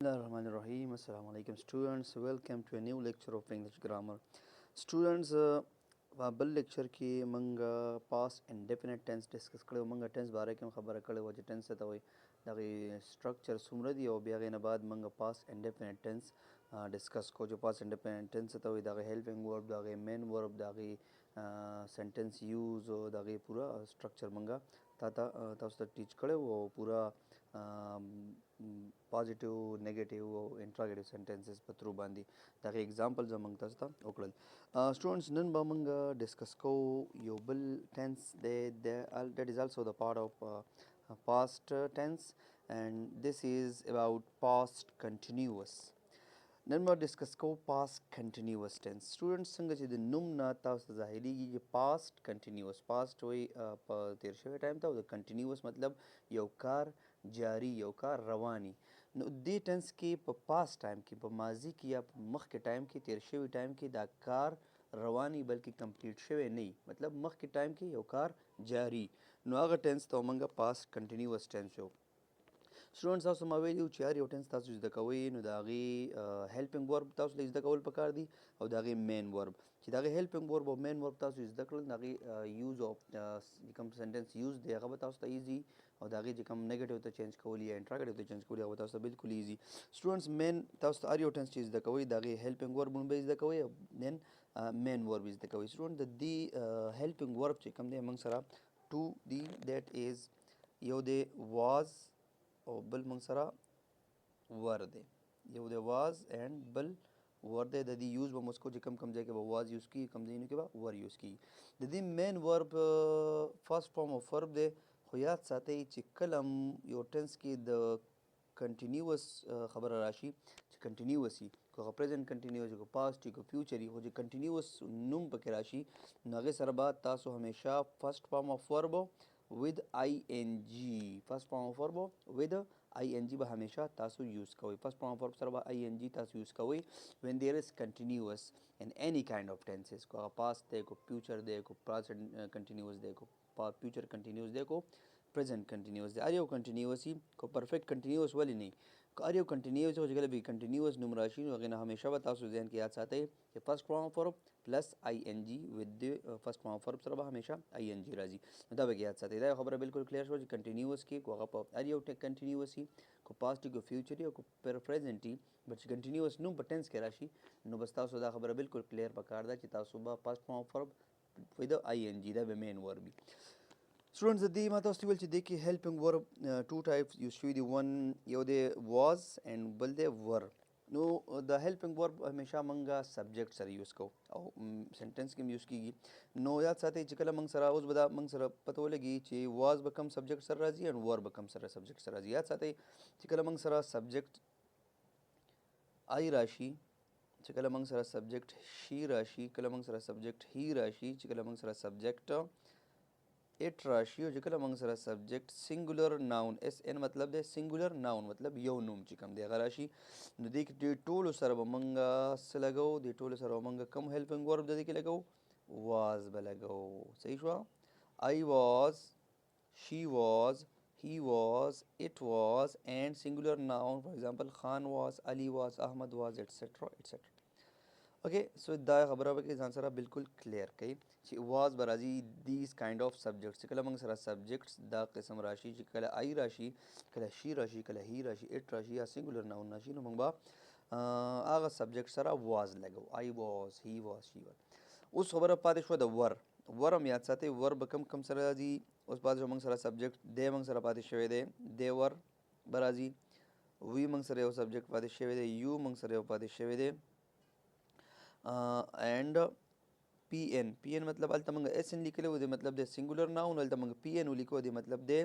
Bismillahirrahmanirrahim. Assalamu alaikum students. Welcome to a new lecture of English grammar. Students, بل لیکچر کې منګه پاس انډیفینټ ټینس ډسکس کړو. منګه ټینس باره کې خبره کړې و چې ټینس ته وایي دغه سټرکچر څومره دی او بیا غې نه بعد منګه پاس انډیفینټ ټینس ډسکس کو چې پاس انډیفینټ ټینس ته وایي دغه هیلپینګ ورب دغه مین ورب دغه سنټنس یوز او دغه پورا سټرکچر منګه تاسو ته ټیچ کړو او پورا پازیټیو نیگیټیو او انټراګیټیو سنټنسز په ترو باندې دغه اگزامپل زمونږ تاسو ته وکړل. Students, نن به موږ ډسکس کوو یو بل ټینس دی that is also the part of past tense and this is about past continuous. نن به ډسکس کوو past continuous tense. Students, څنګه چې د نوم نه تاسو ته ظاهریږي چې past continuous past وایي په تیر شوی ټایم ته او د continuous مطلب یو کار جاری یو کار رواني. نو دې ټینس کې په پاست ټایم کې په ماضي کې یا په مخکې ټایم کې تیر شوي ټایم کې دا کار رواني بلکې کمپلیټ شوی نه وي، مطلب مخکې ټایم کې یو کار جاری، نو هغه ټینس ته موږ پاست کنټینیوس ټینس یو. سټوډنټس تاسو ما ویلي چې هر یو ټینس تاسو زده کوئ نو د هغې هیلپینګ ورب تاسو له زده کول پکار دي او د هغې مین ورب چې د هغې هیلپینګ ورب او مین ورب تاسو زده کړل د هغې یوز او کوم سنټنس یوز دی هغه به تاسو ته ایزي او د هغې چې کوم نیګیټیو ته چینج کول یا انټراګیټیو ته چینج کول هغه به تاسو ته بالکل ایزي. سټوډنټس مین تاسو ته هر یو ټینس چې زده کوئ د هغې هیلپینګ ورب به زده کوئ او دین مین ورب زده کوئ. سټوډنټ د دې هیلپینګ ورب چې کوم دی موږ سره ټو دی دیټ ایز یو دی واز او بل موږ سره ور دی، یو دی واز اینډ بل ور دی. د دې یوز به موږ کوو چې کوم ځای کې به واز یوز کیږي کوم ځایونو کې به ور یوز کیږي. د دې مین ورب فرست فارم اف ورب دی، خو یاد ساتئ چې کله یو ټینس کې د کنټینیوس خبره راشي چې کنټینیوس وي، که هغه پریزنټ کنټینیوس وي، که پاست وي، که فیوچر وي، خو چې کنټینیوس نوم پکې راشي نو هغې سره به تاسو همیشه فرست فارم اف ورب with ing first form of verb with ing به همیشه تاسو یوز کوئ. first form of verb سره به ing تاسو یوز کوئ when there is continuous in any kind of tenses. کو past دی، کو future دی، کو present continuous دی، کو future continuous دی، کو present continuous دی. هر یو continuous کو perfect continuous ولې نه که هر یو کنټینیوس او چې کله به کنټینیوس نوم راشي نو هغې نه همیشه به تاسو ذهن کې یاد ساتئ چې فرست فارم اف ورب پلس آی ان جي ود د فرست فارم اف ورب سره به همیشه آی ان جي راځي، نو دا به یاد ساتئ. دا خبره بالکل کلیر شوه چې کنټینیوس کې کو هغه په هر یو کنټینیوس وي، کو پاست کو فیوچر او کو پریزنټ وي، بټ چې کنټینیوس نوم په ټینس کې راشي نو بس تاسو دا خبره بالکل کلیر پکار ده چې تاسو به فرست فارم اف ورب ود آی ان جي دا به مین ورب وي. سټوډنټس د دې ما تاسو ته ویل چې دې کې هیلپینګ ورب ټو ټایپس یوز شوي دي، ون یو دی واز اینډ بل دی ور. نو د هیلپینګ ورب همیشه موږ سبجیکټ سره یوز کوو او سنټنس کې هم یوز کیږي. نو یاد ساتئ چې کله موږ سره اوس به دا موږ سره پته ولګي چې واز به کوم سبجیکټ سره راځي اینډ ور به کوم سره سبجیکټ سره راځي. یاد ساتئ چې کله موږ سره سبجیکټ آی راشي، چې کله موږ سره سبجیکټ شي راشي، کله موږ سره سبجیکټ هی راشي، چې کله موږ سره سبجیکټ اټ راشي او چې کله موږ سره سبجیکټ سنګولر ناون اس ان مطلب دی سنګولر ناون مطلب یو نوم چې کوم دی هغه راشي نو دې کې دې ټولو سره به موږ څه لګوو، دې ټولو سره به موږ کوم هیلپینګ ورب د دې کې لګوو، واز به لګوو. صحیح شوه؟ آی واز، شي واز، he was, it was and singular noun for example Khan was, Ali was, Ahmad was etc etc. اوکې سو دا خبره به کې ځان سره بالکل کلیر کړئ چې واز به راځي دیز کایند آف سبجیکټس. چې کله موږ سره سبجیکټس دا قسم راشي چې کله آی راشي، کله شي راشي، کله هی راشي، اټ راشي یا سنګولر ناون راشي نو موږ به هغه سبجیکټ سره واز لګو، آی واز، هی واز، شي واز. اوس خبره پاتې شوه د ور. ور هم یاد ساتئ ور به کم سره راځي. اوس پاتې شو موږ سره سبجیکټ دی موږ سره پاتې شوی دی، دی ور به راځي. وی موږ سره یو سبجیکټ پاتې شوی دی، یو موږ سره یو پاتې شوی دی اینڈ پی این. پی این مطلب هلته موږ اس ان لیکلی و دی مطلب دی سنګولر ناون، هلته موږ پی این ولیکو دی مطلب دی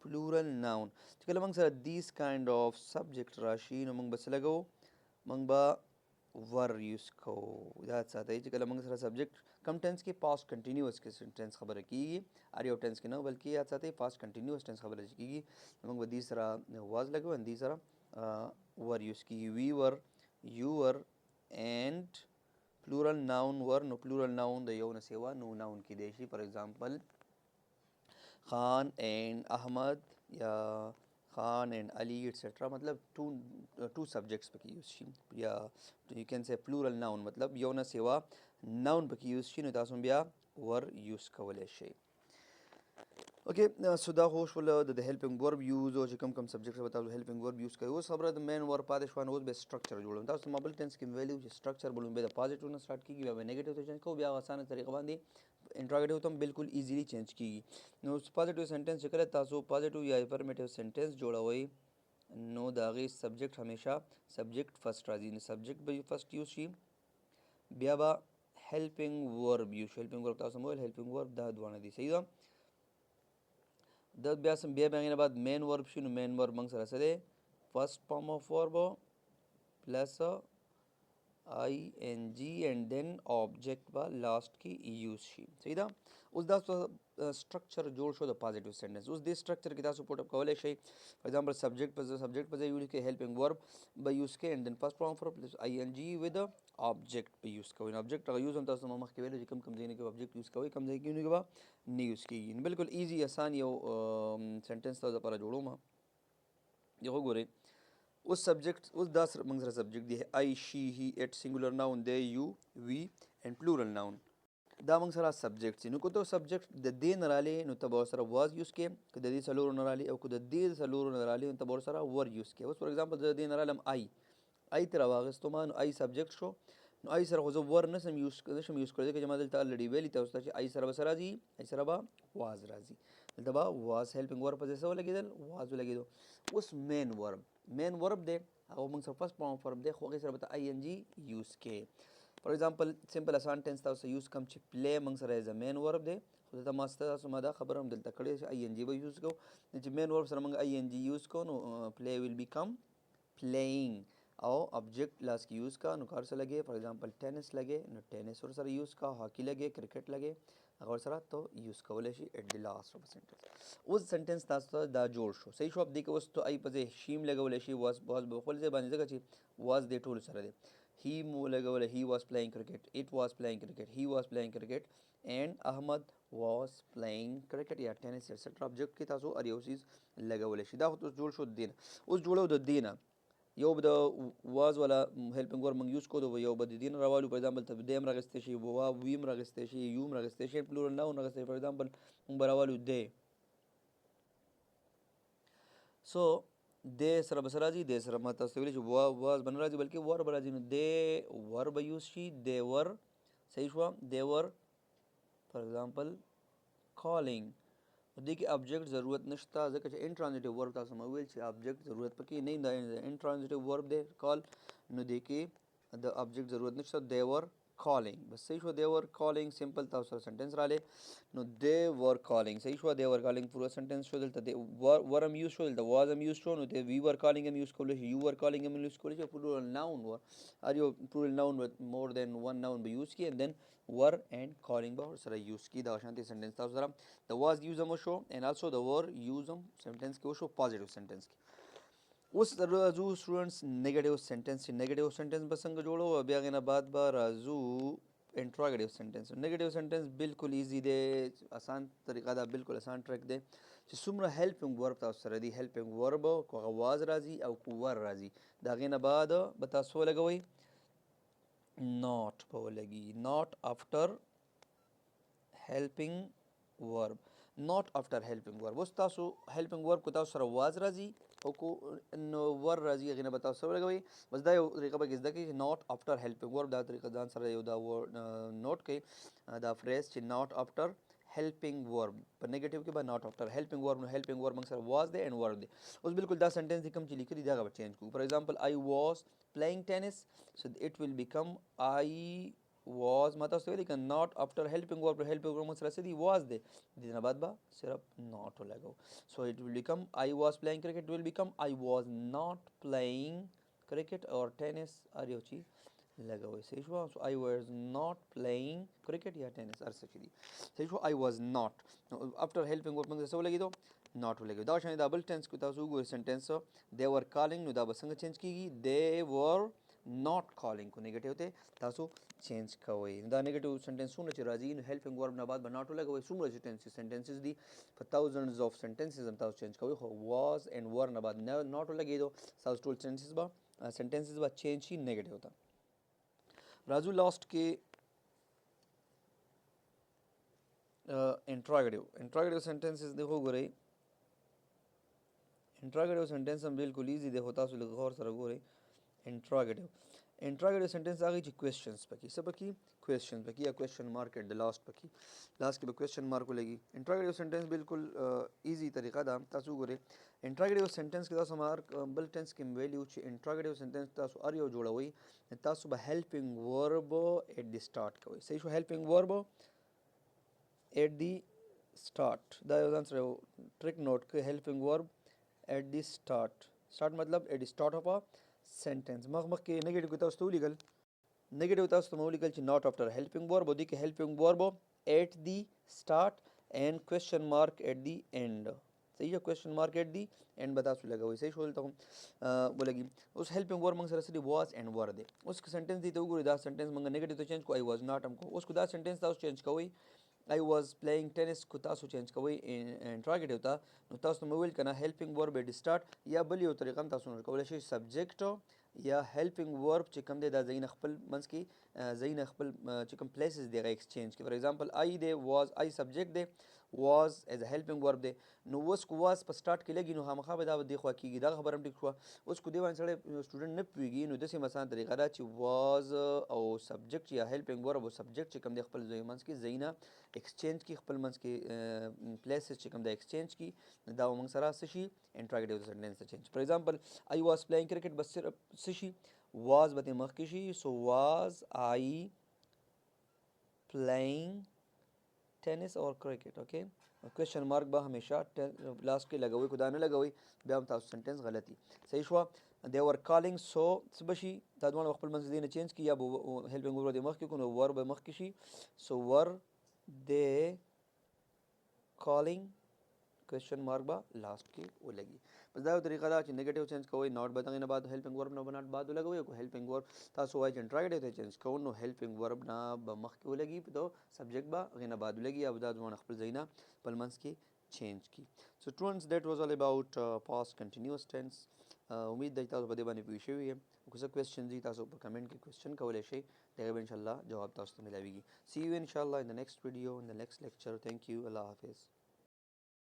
پلورل ناون. چې کله موږ سره دیز کایند آف سبجیکټ راشي نو موږ به څه لګوو، موږ به ور یوز کوو. یاد ساتئ چې کله موږ سره سبجیکټ کم ټینس کې پاست کنټینیوس کې ټینس خبره کیږي، هر یو ټینس کې نه بلکې یاد ساتئ پاست کنټینیوس ټینس خبره چې کیږي نو موږ به دې سره واز لګوو ان دې سره ور یوز کیږي. وی ور، یو ور اینډ پلورل ناون ور. نو پلورل ناون د یو نه سیوا نو ناون کیدی شي، فار ایگزامپل خان اینڈ احمد یا Khan and Ali etc. मतलब two subjects पकी use she या you can say plural noun मतलब यौ न सेवा noun पकी use she नु तासुम बिया वर यूज़ कवले शे. Okay, so da hoş wala the helping verb use or come subject bata helping verb use kai wo sabra the main verb pade shwan wo be structure jodum da mobile tense की value structure बोलूं बे पॉजिटिव ना स्टार्ट की बे नेगेटिव तो चेंज को बे आसान तरीका बांधी इंट्रोगेटिव तो बिल्कुल इजीली चेंज की नो पॉजिटिव सेंटेंस करे तासो पॉजिटिव या अफर्मेटिव सेंटेंस जोड़ा हुई नो दागे सब्जेक्ट हमेशा सब्जेक्ट फर्स्ट राजी ने सब्जेक्ट बे फर्स्ट यूज की बिया हेल्पिंग वर्ब तासो मोबाइल हेल्पिंग वर्ब दा दुआना दी सही दा the biasam be bangin about main verb shinu main verb mang sara sade first form of verb plus ing and then object ba last की use she सही था उस दा स्ट्रक्चर जोड़ शो द पॉजिटिव सेंटेंस उस दे स्ट्रक्चर की दा सपोर्ट अप कवले शे फॉर एग्जांपल सब्जेक्ट पर यूज के हेल्पिंग वर्ब by यूज के and then first form for plus ing with object पे यूज कवे ऑब्जेक्ट अगर यूज हम तो मख के वैल्यू कम जेने के ऑब्जेक्ट यूज कवे कम जेने के बा नहीं यूज की बिल्कुल इजी आसान यो सेंटेंस तो पर जोड़ो मा देखो गोरे उस सब्जेक्ट उस दस मंगसरा सब्जेक्ट दी है I she he it singular noun they you we and plural noun दा मंगसरा सब्जेक्ट सी नुको तो सब्जेक्ट द दे नराले नु तब सरा वाज यूज के क द दे सलूर नराले او क द दे सलूर नराले नु तब सरा वर यूज के फॉर एग्जांपल द दे नरालम आई तरा वागस्तो मान आई सब्जेक्ट शो नो आई सर हो वर नसम यूज कर दे के जमा दल ऑलरेडी वेली तवस्ता आई सर बसरा जी आई सर बा वाज राजी दबा वाज हेल्पिंग वर्ब जैसे हो लगी दल वाज लगी दो उस मेन वर्ब दे अब मंग सर फर्स्ट फॉर्म वर्ब दे हो गई सर बता आईएनजी यूज के फॉर एग्जांपल सिंपल आसान टेंस था यूज कम च प्ले मंग सर एज अ मेन वर्ब दे खुद ता मास्टर सुमादा खबर हम दिल तकड़े आईएनजी बा यूज को ज मेन वर्ब सर मंग आईएनजी यूज को नो प्ले विल बिकम प्लेइंग और ऑब्जेक्ट लास्ट की यूज़ का नुकार से लगे फॉर एग्जांपल टेनिस लगे न टेनिस और सर यूज़ का हॉकी लगे क्रिकेट लगे अगर सर तो यूज़ का बोले at the last of sentence उस सेंटेंस तास्तो दा जोड़ शो सही शो अब देखे उस तो आई पजे शीम लगे बोले शी वाज बहुत बखोल से बने जगह ची वाज दे टूल सर दे ही मु लगे बोले he was playing cricket it was playing cricket he was playing cricket and Ahmad was playing cricket या टेनिस एक्सेट्रा ऑब्जेक्ट की तासो अरियोसिस लगे बोले शी दा तो जोड़ शो देना उस जोड़ो द देना यो बद वाज वाला हेल्पिंग वर्ब मंग यूज को दो यो बद दिन रवालू फॉर एग्जांपल तब देम रगस्ते शी वा वीम रगस्ते शी यूम रगस्ते शी प्लूरल नाउन रगस्ते फॉर एग्जांपल बरावालू दे सो दे सर बसराजी दे सर मत तस्वीर जो वाज बनराजी बल्कि वर बराजी ने दे वर्ब यूज शी दे वर सही हुआ दे वर फॉर एग्जांपल कॉलिंग देखिए ऑब्जेक्ट ज़रूरत नश्ता जैसे इंट्रांजिटिव वर्ब था समझ से ऑब्जेक्ट ज़रूरत पकी नहीं दा इंट्रांजिटिव वर्ब दे कॉल नो देखिए द ऑब्जेक्ट ज़रूरत नश्ता देवर कॉलिंग बस सही शो देवर कॉलिंग सिंपल था उसका सेंटेंस राले नो दे वर कॉलिंग सही शो देवर कॉलिंग पूरा सेंटेंस शो दिलता दे वर हम यूज शो दिलता वाज हम यूज शो नो दे वी वर कॉलिंग हम यूज कोले यू वर कॉलिंग हम यूज कोले plural noun were are you plural noun with more than one noun बी यूज की and then were and calling बा सर यूज की दा शांति सेंटेंस था जरा the was use them show and also the were use them sentence के show positive sentence की उस राजू स्टूडेंट्स नेगेटिव सेंटेंस बसंग जोड़ो अभी आगे ना बात बार राजू इंट्रोगेटिव सेंटेंस बिल्कुल इजी दे आसान तरीका दा बिल्कुल आसान ट्रैक दे सुमरा हेल्पिंग वर्ब ता सर दी हेल्पिंग वर्ब को आवाज राजी और को वर राजी दागे ना बाद बता सो लगवई नॉट बोलेगी not after helping verb not after helping verb उस तासो हेल्पिंग वर्ब को तासो सर वाज राजी और को वर राजी अगेन बताओ सब लगे भाई बस दा तरीका बा किस दा कि नॉट आफ्टर हेल्पिंग वर्ब दा तरीका जान सर यो दा वर्ड नोट के दा फ्रेज ची नॉट आफ्टर हेल्पिंग वर्ब पर नेगेटिव के बाद नॉट आफ्टर हेल्पिंग वर्ब मंग सर वाज दे एंड वर्ब दे उस बिल्कुल दा सेंटेंस दिकम ची लिखी जगह पर चेंज को for example I was playing tennis so it will become I was मतलब से लेकिन not after helping वर्ब मतलब से दी was दे दिन बाद बा सिर्फ not हो लगो so it will become I was playing cricket it will become I was not playing cricket और tennis और यो चीज लगा हुआ सही हुआ so I was not playing cricket या tennis और सही दी सही हुआ I was not after helping verb मतलब से वो लगी तो not हो लगी दाव शायद डबल टेंस को तासु गो सेंटेंस they were calling नु दा बसंग चेंज की they were not calling کو نیگیټیو ته تاسو چینج کوئ دا نیگیټیو سنټنسونه چې راځي نو هیلپینګ ورب نه بعد به ناټ ولګوئ څومره چې سنټنسز دي په thousands of sentences هم تاسو چینج کوئ خو was and were نه بعد ناټ ولګېدو تاسو ټول سنټنسز به چینج شي نیگیټیو ته راځو لاست کې انټراګیټیو سنټنسز دی وګورئ انټراګیټیو سنټنس هم بالکل ایزي دی خو تاسو لږ غور سره ګورئ انټراګیټیو سنټنس هغه چې کوېسچنز پکې څه پکې کوېسچنز پکې یا کوېسچن مارک ایټ د لاست پکې لاست کې به کوېسچن مارک ولګي انټراګیټیو سنټنس بالکل ایزي طریقه ده تاسو وګورئ انټراګیټیو سنټنس کې تاسو مارک بل ټنس کې ویلیو چې انټراګیټیو سنټنس تاسو هر یو جوړوئ تاسو به هیلپینګ ورب ایټ دی سٹارټ کوئ صحیح شو هیلپینګ ورب ایٹ دی سٹارٹ دا یو ځان سره ټریک نوٹ کړئ هیلپینګ ورب ایٹ دی سٹارٹ مطلب ایٹ دی سٹارٹ اف ا سنټنس مخکې نیگیټیو کې تاسو ته ولیکل نیگیټیو تاسو ته مو ولیکل چې ناٹ افټر هیلپینګ ورب او دې کې هیلپینګ ورب ایٹ دی سٹارٹ اینڈ کوېسچن مارک ایٹ دی اینڈ صحیح ہے کوېسچن مارک ایٹ دی اینڈ به تاسو لګوئ صحیح شو دلته ولګي اوس هیلپینګ ورب موږ سره څه دی واز اینډ ور دی اوس سنټنس دی ته وګورئ دا سنټنس موږ نیگیټیو ته چینج کو آی واز ناٹ هم کو اوس کو دا سنټنس تاسو چینج کوئ I was playing tennis کو تاسو چینج کوئ انټراګیټیو ته نو تاسو مو ویل کنه هیلپینګ ورب ایټ سٹارټ یا بل یو طریقه هم تاسو کولی شئ سبجیکټ یا هیلپینګ ورب چې کوم دی دا ځایونه خپل منځ کې ځایونه خپل چې کوم پلیسز دی هغه ایکسچینج کړي فار ایگزامپل آی دی واز آی سبجیکټ دی واز ایز ا هیلپینګ ورب دی نو اوس کو واز په سٹارټ کې لګي نو خامخا به دا د خوا کېږي دا خبره هم ټیک شوه اوس کو دی باندې سړی سټوډنټ نه پوهېږي نو داسې مثلا طریقه ده چې واز او سبجیکټ یا هیلپینګ ورب او سبجیکټ چې کوم دی خپل ځای منځ کې ځایونه ایکسچینج کی خپل منځ کې پلیسز چې کوم دی ایکسچینج کی دا موږ سره څه شي انټراګیټیو سنټنس ته چینج فار ایگزامپل آی واز پلیئنګ کرکټ بس صرف څه شي واز به مخکې شي سو واز آی پلیئنګ ټینس اور کرکټ اوکې کوېسچن مارک به همیشه لاست کې لګوئ خو دا نه لګوئ بیا هم تاسو سنټنس غلطي صحیح شوه دی ور کالینګ سو څه به شي دا دواړه خپل منځ کې نه چینج کړي یا به هیلپینګ ورب د مخکې کړو نو ور به مخکې شي سو ور دی کالینګ کوېسچن مارک به لاست کې ولګي بس دا یو طریقه ده چې نیگیټیو چینج کوئ ناٹ به دغې نه بعد هیلپینګ ورب نه به ناٹ بعد ولګوئ او هیلپینګ ورب تاسو وایئ چې انټراګیټیو ته چینج کوو نو هیلپینګ ورب نه به مخکې ولګي په سبجیکټ به هغې نه بعد ولګي یا به دا دواړه خپل ځایونه خپل منځ کې چینج کړي سو سټوډنټس دیٹ واز آل اباؤٹ پاست کنټینیوس ټینس امید ده چې تاسو په دې باندې پوه شوي یم که څه کوېسچن دي تاسو په کمنټ کې کوېسچن کولی شئ د هغې به انشاءالله جواب تاسو ته ملاویږي سی یو انشاءالله ان د نیکسټ ویډیو ان د نیکسټ لیکچر تھینک یو الله حافظ